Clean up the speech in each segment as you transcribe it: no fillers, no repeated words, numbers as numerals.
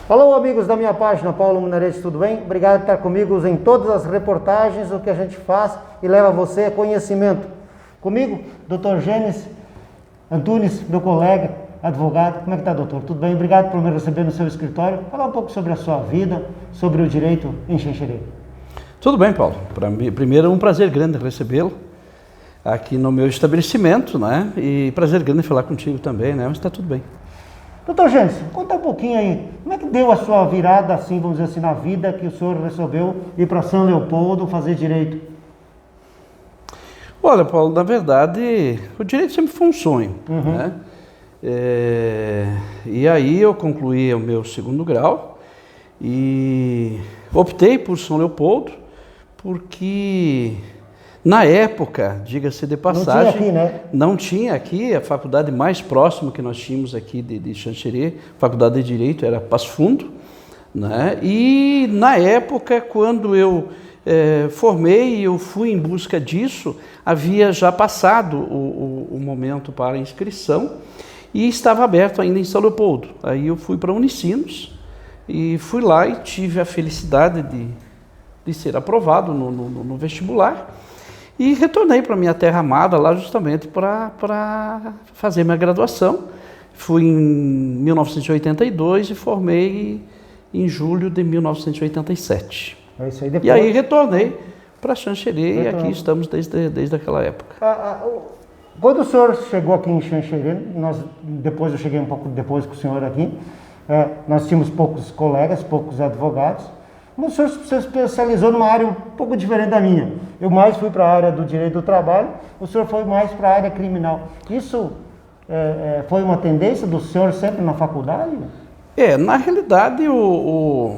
Alô, amigos da minha página, Paulo Munarete, tudo bem? Obrigado por estar comigo em todas as reportagens, o que a gente faz e leva a você a conhecimento. Comigo, Dr. Gênesis Antunes, meu colega, advogado. Como é que está, doutor? Tudo bem? Obrigado por me receber no seu escritório. Falar um pouco sobre a sua vida, sobre o direito em Xanxerê. Tudo bem, Paulo. Para mim, primeiro, é um prazer grande recebê-lo aqui no meu estabelecimento, né? E prazer grande falar contigo também, né? Mas está tudo bem. Doutor Gênesis, conta um pouquinho aí, como é que deu a sua virada, assim, vamos dizer assim, na vida, que o senhor resolveu ir para São Leopoldo fazer direito? Olha, Paulo, na verdade, o direito sempre foi um sonho, né? E aí eu concluí o meu segundo grau e optei por São Leopoldo, porque na época, diga-se de passagem, não tinha aqui, né? Não tinha aqui, a faculdade mais próxima que nós tínhamos aqui de Xanxerê, faculdade de Direito, era Passo Fundo, né? E na época, quando eu formei e eu fui em busca disso, havia já passado o momento para a inscrição e estava aberto ainda em São Leopoldo. Aí eu fui para a Unicinos e fui lá e tive a felicidade de ser aprovado no vestibular. E retornei para minha terra amada lá justamente para fazer minha graduação. Fui em 1982 e formei em julho de 1987. É isso aí, depois... E aí retornei para Xanxerê e aqui estamos desde aquela época. Quando o senhor chegou aqui em Xanxerê, depois eu cheguei um pouco depois com o senhor aqui, nós tínhamos poucos colegas, poucos advogados. O senhor se especializou numa área um pouco diferente da minha. Eu mais fui para a área do direito do trabalho, o senhor foi mais para a área criminal. Isso foi uma tendência do senhor sempre na faculdade? Na realidade, o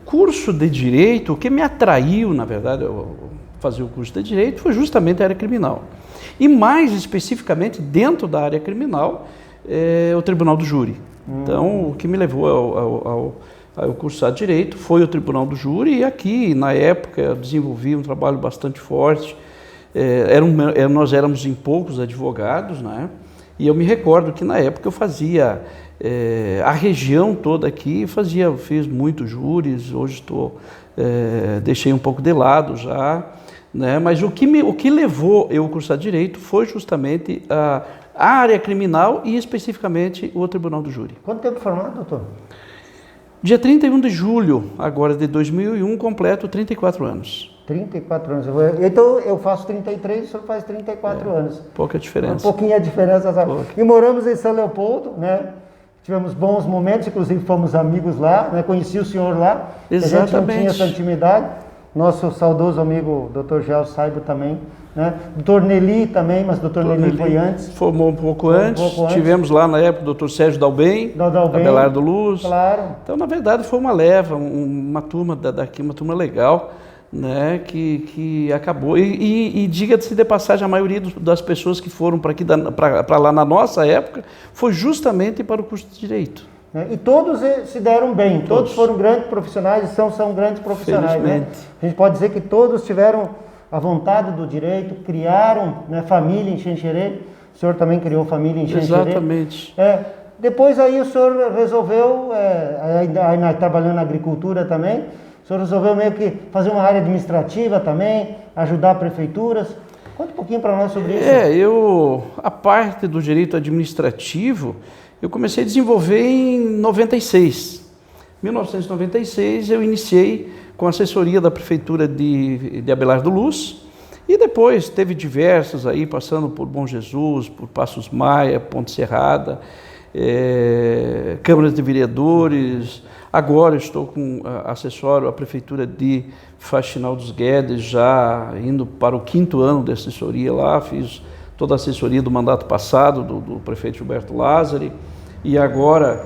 curso de direito, o que me atraiu, na verdade, fazer o curso de direito, foi justamente a área criminal. E mais especificamente, dentro da área criminal, o Tribunal do Júri. Então, o que me levou ao cursar Direito foi o Tribunal do Júri, e aqui, na época, eu desenvolvi um trabalho bastante forte. Nós éramos em poucos advogados, né? E eu me recordo que, na época, eu fazia a região toda aqui, fiz muitos júris, hoje deixei um pouco de lado já, né? Mas o que levou eu a cursar Direito foi justamente a área criminal e, especificamente, o Tribunal do Júri. Quanto tempo formado, doutor? Dia 31 de julho, agora de 2001, completo 34 anos. 34 anos. Então eu faço 33 e o senhor faz 34 anos. Pouca diferença. Um pouquinho a diferença, sabe? E moramos em São Leopoldo, né? Tivemos bons momentos, inclusive fomos amigos lá, né? Conheci o senhor lá. Exatamente. A gente não tinha essa intimidade. Nosso saudoso amigo Dr. Gelson Saibo também, né? Dr. Nelly também, mas Dr. Nelly foi antes. Formou um pouco antes. Tivemos lá na época o Dr. Sérgio Dalben, Abelardo Luz. Claro. Então, na verdade, foi uma leva, uma turma daqui, uma turma legal, né? Que acabou. E diga-se de passagem, a maioria das pessoas que foram para lá na nossa época foi justamente para o curso de Direito. E todos se deram bem, todos foram grandes profissionais e são grandes profissionais. Né? A gente pode dizer que todos tiveram a vontade do direito, criaram, né, família em Xanxerê. O senhor também criou família em Xanxerê. Exatamente. Depois aí o senhor resolveu, trabalhando na agricultura também, o senhor resolveu meio que fazer uma área administrativa também, ajudar prefeituras. Conta um pouquinho para nós sobre isso. A parte do direito administrativo, eu comecei a desenvolver em 96. Em 1996 eu iniciei com a assessoria da Prefeitura de Abelardo Luz e depois teve diversas aí, passando por Bom Jesus, por Passos Maia, Ponte Serrada, câmaras de vereadores. Agora estou com assessório a Prefeitura de Faxinal dos Guedes, já indo para o 5º ano de assessoria lá, fiz toda a assessoria do mandato passado do prefeito Gilberto Lázari, e agora,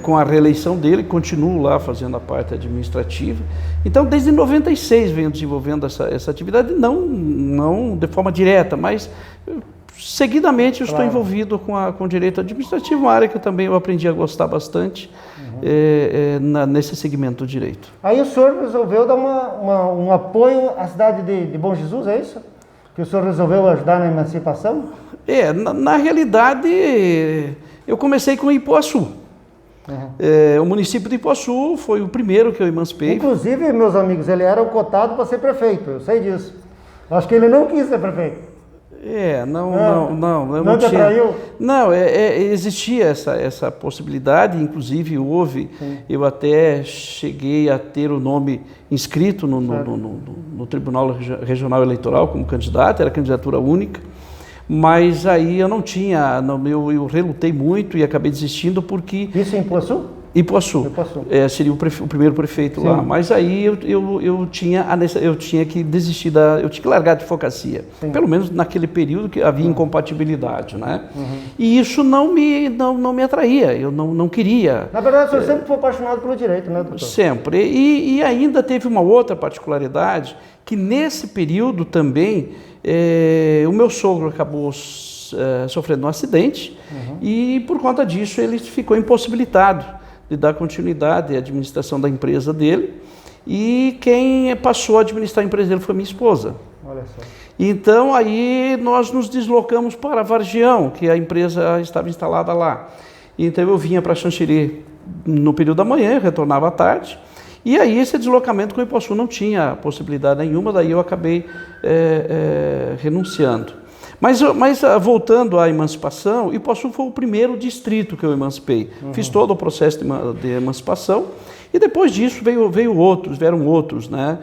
com a reeleição dele, continuo lá fazendo a parte administrativa. Então, desde 96 venho desenvolvendo essa atividade, não de forma direta, mas seguidamente eu estou envolvido com o direito administrativo, uma área que eu aprendi a gostar bastante nesse segmento do direito. Aí o senhor resolveu dar um apoio à cidade de Bom Jesus, é isso? Que o senhor resolveu ajudar na emancipação? Na realidade, eu comecei com Ipuaçu. O município de Ipuaçu foi o primeiro que eu emancipei. Inclusive, meus amigos, ele era o cotado para ser prefeito, eu sei disso. Acho que ele não quis ser prefeito. Não te atraiu? Não, existia essa possibilidade, inclusive houve, eu até cheguei a ter o nome inscrito no Tribunal Regional Eleitoral como candidato, era candidatura única, mas aí eu não tinha, eu relutei muito e acabei desistindo porque... Isso em Ipuaçu? Ipuaçu. Seria o primeiro prefeito lá, mas aí eu tinha que desistir, eu tinha que largar de advocacia, pelo menos naquele período que havia incompatibilidade, né? E isso não me atraía, eu não queria. Na verdade, o senhor sempre foi apaixonado pelo direito, né, doutor? Sempre, e ainda teve uma outra particularidade, que nesse período também, o meu sogro acabou sofrendo um acidente, e por conta disso ele ficou impossibilitado de dar continuidade à administração da empresa dele, e quem passou a administrar a empresa dele foi minha esposa. Olha só. Então aí nós nos deslocamos para Vargião, que a empresa estava instalada lá. Então eu vinha para Xanxerê no período da manhã, retornava à tarde, e aí esse deslocamento com o Ipuaçu não tinha possibilidade nenhuma, daí eu acabei renunciando. Mas voltando à emancipação, Ipuaçu foi o primeiro distrito que eu emancipei. Fiz todo o processo de emancipação e depois disso vieram outros, né?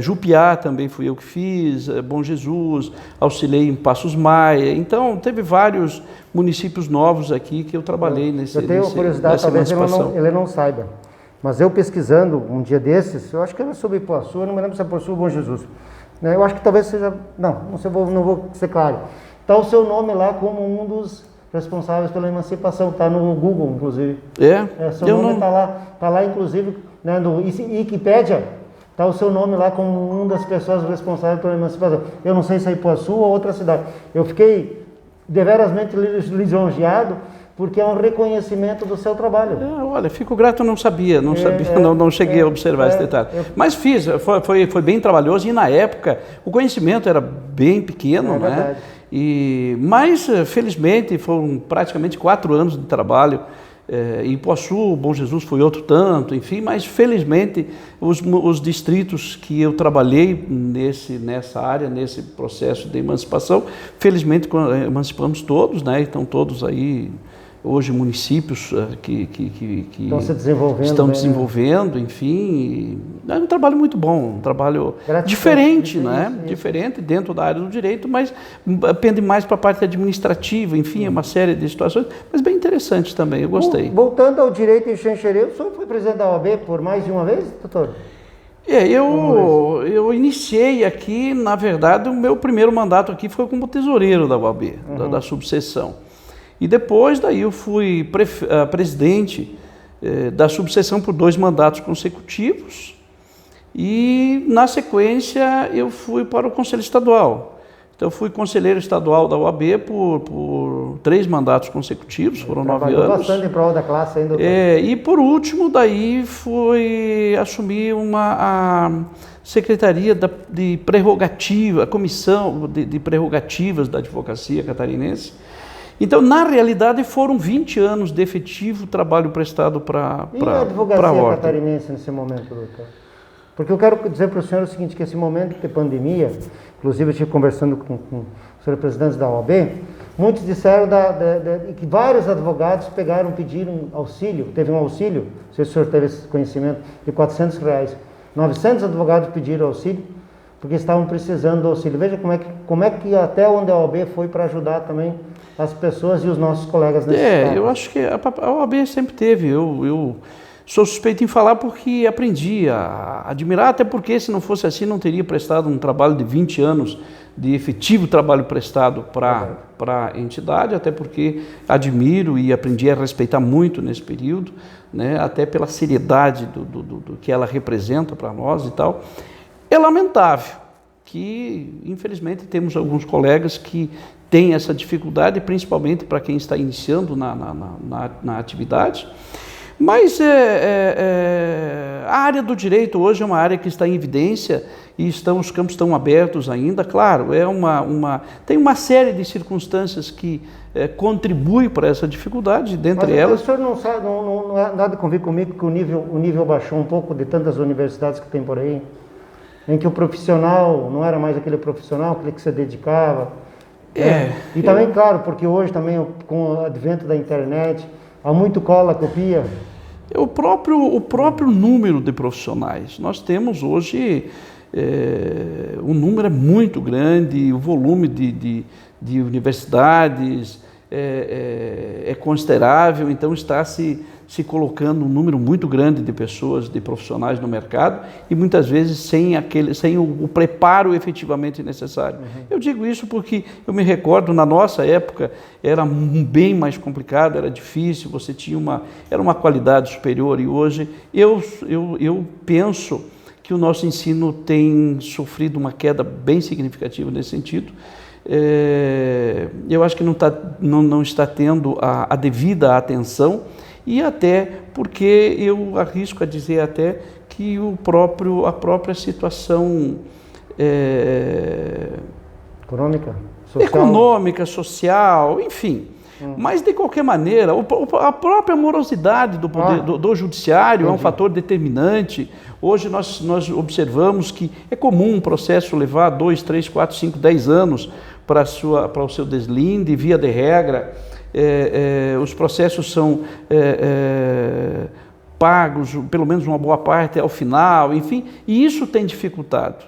Jupiá também fui eu que fiz, Bom Jesus, auxiliei em Passos Maia. Então, teve vários municípios novos aqui que eu trabalhei nessa emancipação. Eu tenho curiosidade, talvez ele não saiba. Mas eu pesquisando um dia desses, eu acho que era sobre Ipuaçu, eu não me lembro se é Ipuaçu ou Bom Jesus. Eu acho que talvez seja... Não vou ser claro. Está o seu nome lá como um dos responsáveis pela emancipação, está no Google, inclusive. Seu nome está lá, inclusive, né, no Wikipédia, está o seu nome lá como uma das pessoas responsáveis pela emancipação. Eu não sei se é Ipuaçu ou outra cidade. Eu fiquei deverasmente lisonjeado, porque é um reconhecimento do seu trabalho. Olha, fico grato, não sabia, não cheguei a observar esse detalhe. Mas fiz, foi bem trabalhoso e na época o conhecimento era bem pequeno, né? Mas felizmente foram praticamente 4 anos de trabalho. Ipuaçu, Bom Jesus foi outro tanto, enfim, mas felizmente os distritos que eu trabalhei nessa área, nesse processo de emancipação, felizmente emancipamos todos, né? Estão todos aí. Hoje municípios que estão desenvolvendo, enfim, é um trabalho muito bom, um trabalho diferente, né? Diferente dentro da área do direito, mas pende mais para a parte administrativa, enfim, é uma série de situações, mas bem interessante também, eu gostei. Voltando ao direito em Xanxerê, o senhor foi presidente da OAB por mais de uma vez, doutor? Eu iniciei aqui, na verdade, o meu primeiro mandato aqui foi como tesoureiro da OAB, da subseção. E depois daí eu fui presidente da subseção por 2 mandatos consecutivos e na sequência eu fui para o Conselho Estadual. Então eu fui conselheiro estadual da OAB por 3 mandatos consecutivos, foram 9 anos. Bastante em prol da classe ainda. E por último daí fui assumir a Secretaria de Prerrogativa, a Comissão de Prerrogativas da Advocacia Catarinense. Então, na realidade, foram 20 anos de efetivo trabalho prestado para a ordem. E a advocacia catarinense nesse momento, doutor? Porque eu quero dizer para o senhor o seguinte, que esse momento de pandemia, inclusive eu estive conversando com os representantes da OAB, muitos disseram que vários advogados pediram auxílio, teve um auxílio, não sei se o senhor teve esse conhecimento, de R$400. 900 advogados pediram auxílio, porque estavam precisando do auxílio. Veja como é que até onde a OAB foi para ajudar também as pessoas e os nossos colegas nesse estado. Eu acho que a OAB sempre teve, eu sou suspeito em falar porque aprendi a admirar, até porque se não fosse assim não teria prestado um trabalho de 20 anos de efetivo trabalho prestado para a entidade, até porque admiro e aprendi a respeitar muito nesse período, né, até pela seriedade do que ela representa para nós e tal. É lamentável que, infelizmente, temos alguns colegas que têm essa dificuldade, principalmente para quem está iniciando na atividade, Mas a área do direito hoje é uma área que está em evidência e os campos estão abertos ainda. Claro, tem uma série de circunstâncias que contribuem para essa dificuldade, dentre elas... O senhor não há nada a convir comigo que o nível baixou um pouco de tantas universidades que tem por aí, em que o profissional não era mais aquele profissional, aquele que se dedicava. E também, claro, porque hoje também, com o advento da internet, há muito cola, copia. O próprio número de profissionais. Nós temos hoje, o número é muito grande, o volume de universidades é considerável, então está se colocando um número muito grande de pessoas, de profissionais no mercado e muitas vezes sem o preparo efetivamente necessário. Eu digo isso porque eu me recordo, na nossa época era bem mais complicado, era difícil, você tinha era uma qualidade superior e hoje eu penso que o nosso ensino tem sofrido uma queda bem significativa nesse sentido. Eu acho que não está tendo a devida atenção e até porque eu arrisco a dizer até que a própria situação econômica, social, enfim. Mas, de qualquer maneira, a própria morosidade do poder, do judiciário é um fator determinante. Hoje nós observamos que é comum um processo levar 2, 3, 4, 5, 10 anos para o seu deslinde, via de regra. Os processos são pagos, pelo menos uma boa parte, ao final, enfim, e isso tem dificultado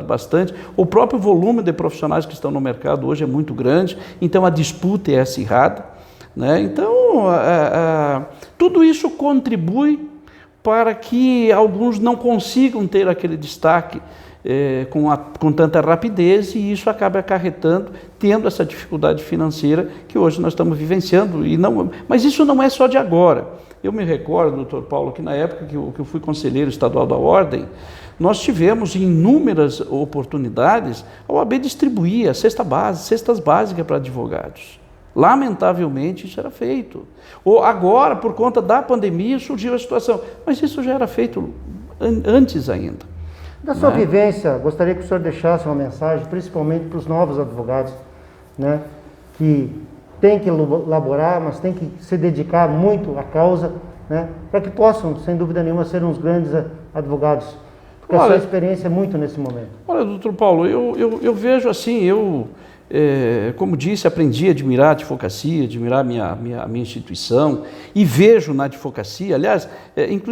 bastante. O próprio volume de profissionais que estão no mercado hoje é muito grande, então a disputa é acirrada, né? Então, tudo isso contribui para que alguns não consigam ter aquele destaque com tanta rapidez e isso acaba acarretando, tendo essa dificuldade financeira que hoje nós estamos vivenciando. Mas isso não é só de agora. Eu me recordo, doutor Paulo, que na época que eu fui conselheiro estadual da Ordem, nós tivemos inúmeras oportunidades, a OAB distribuía cestas básicas para advogados. Lamentavelmente isso era feito. Agora, por conta da pandemia, surgiu a situação, mas isso já era feito antes ainda. Da sua vivência, gostaria que o senhor deixasse uma mensagem, principalmente para os novos advogados, né, que tem que laborar, mas tem que se dedicar muito à causa, né, para que possam, sem dúvida nenhuma, ser uns grandes advogados. Porque a sua experiência é muito nesse momento. Olha, doutor Paulo, eu vejo assim, como disse, aprendi a admirar a advocacia, admirar a minha instituição e vejo na advocacia, aliás,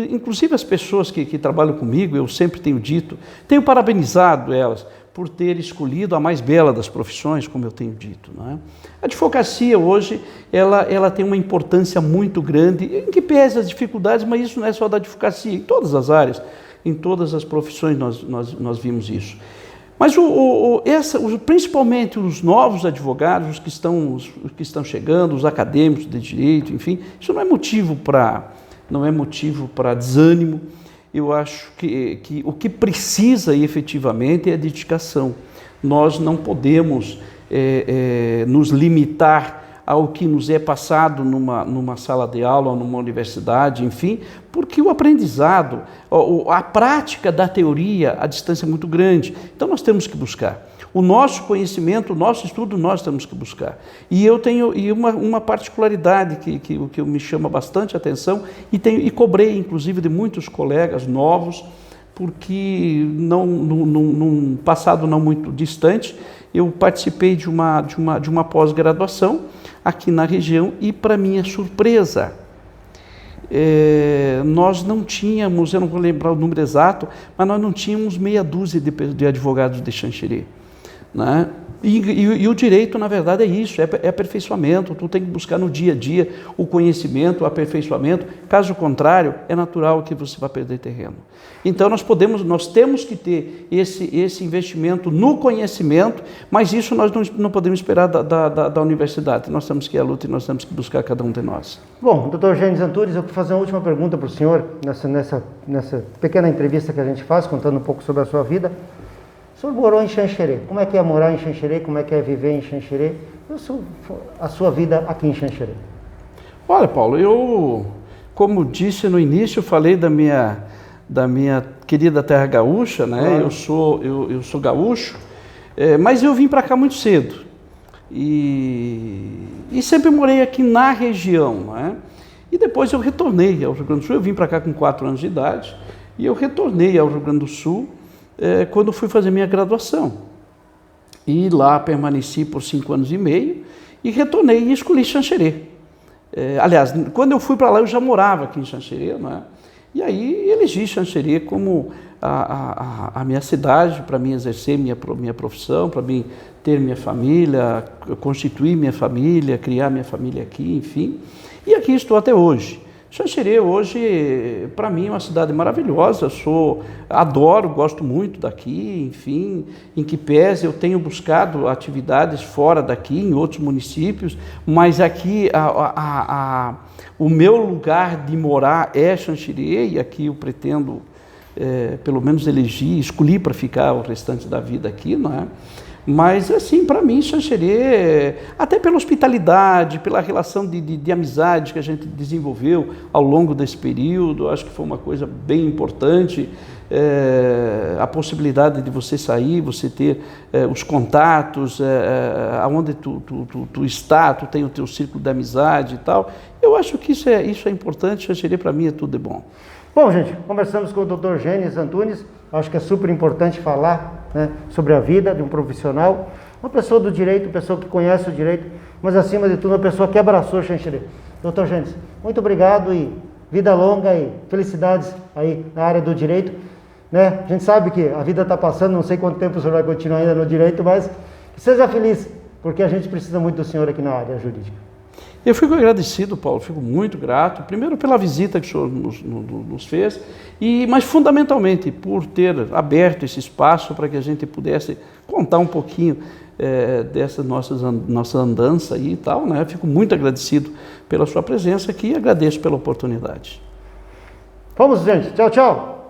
inclusive as pessoas que trabalham comigo, eu sempre tenho dito, tenho parabenizado elas por ter escolhido a mais bela das profissões, como eu tenho dito, não é? A advocacia hoje, ela tem uma importância muito grande, em que pese as dificuldades, mas isso não é só da advocacia, em todas as áreas, em todas as profissões nós vimos isso. Mas principalmente os novos advogados, os que estão chegando, os acadêmicos de direito, enfim, isso não é motivo para desânimo. Eu acho que o que precisa efetivamente é dedicação. Nós não podemos nos limitar ao que nos é passado numa sala de aula ou numa universidade, enfim, porque o aprendizado, a prática da teoria, a distância é muito grande. Então nós temos que buscar. O nosso conhecimento, o nosso estudo, nós temos que buscar. E eu tenho uma particularidade que me chama bastante atenção e cobrei, inclusive, de muitos colegas novos, porque num passado não muito distante, eu participei de uma pós-graduação aqui na região e, para minha surpresa, nós não tínhamos, eu não vou lembrar o número exato, mas nós não tínhamos meia dúzia de advogados de Xanxerê, né? E o direito, na verdade, é isso, é aperfeiçoamento. Tu tem que buscar no dia a dia o conhecimento, o aperfeiçoamento. Caso contrário, é natural que você vá perder terreno. Então, nós temos que ter esse investimento no conhecimento, mas isso nós não podemos esperar da universidade. Nós temos que ir à luta e nós temos que buscar cada um de nós. Bom, doutor Gênesis Antunes, eu vou fazer uma última pergunta para o senhor, nessa pequena entrevista que a gente faz, contando um pouco sobre a sua vida. O senhor morou em Xanxerê. Como é que é morar em Xanxerê? Como é que é viver em Xanxerê? A sua vida aqui em Xanxerê? Olha, Paulo, como disse no início, eu falei da minha querida terra gaúcha, né? Eu sou gaúcho, mas eu vim para cá muito cedo e sempre morei aqui na região, né? E depois eu retornei ao Rio Grande do Sul. Eu vim para cá com 4 anos de idade e eu retornei ao Rio Grande do Sul quando fui fazer minha graduação. E lá permaneci por 5 anos e meio e retornei e escolhi Xanxerê. Aliás, quando eu fui para lá eu já morava aqui em Xanxerê, né? E aí elegi Xanxerê como a minha cidade para mim exercer minha profissão, para mim ter minha família, constituir minha família, criar minha família aqui, enfim. E aqui estou até hoje. Xanxerê hoje, para mim, é uma cidade maravilhosa, adoro, gosto muito daqui, enfim, em que pese eu tenho buscado atividades fora daqui, em outros municípios, mas aqui o meu lugar de morar é Xanxerê, e aqui eu pretendo, pelo menos escolhi para ficar o restante da vida aqui, não é? Mas, assim, para mim, Xanxerê, até pela hospitalidade, pela relação de amizade que a gente desenvolveu ao longo desse período, acho que foi uma coisa bem importante, a possibilidade de você sair, você ter os contatos, aonde tu está, tu tem o teu círculo de amizade e tal. Eu acho que isso é importante. Xanxerê, para mim, é tudo de bom. Bom, gente, conversamos com o Dr. Gênesis Antunes. Acho que é super importante falar, né, sobre a vida de um profissional, uma pessoa do direito, uma pessoa que conhece o direito, mas acima de tudo uma pessoa que abraçou o Xanxerê. Dr. Gênesis, muito obrigado e vida longa e felicidades aí na área do direito, né? A gente sabe que a vida está passando, não sei quanto tempo o senhor vai continuar ainda no direito, mas seja feliz, porque a gente precisa muito do senhor aqui na área jurídica. Eu fico agradecido, Paulo, fico muito grato, primeiro pela visita que o senhor nos fez, mas fundamentalmente por ter aberto esse espaço para que a gente pudesse contar um pouquinho dessa nossa andança aí e tal, né? Fico muito agradecido pela sua presença aqui e agradeço pela oportunidade. Vamos, gente. Tchau, tchau.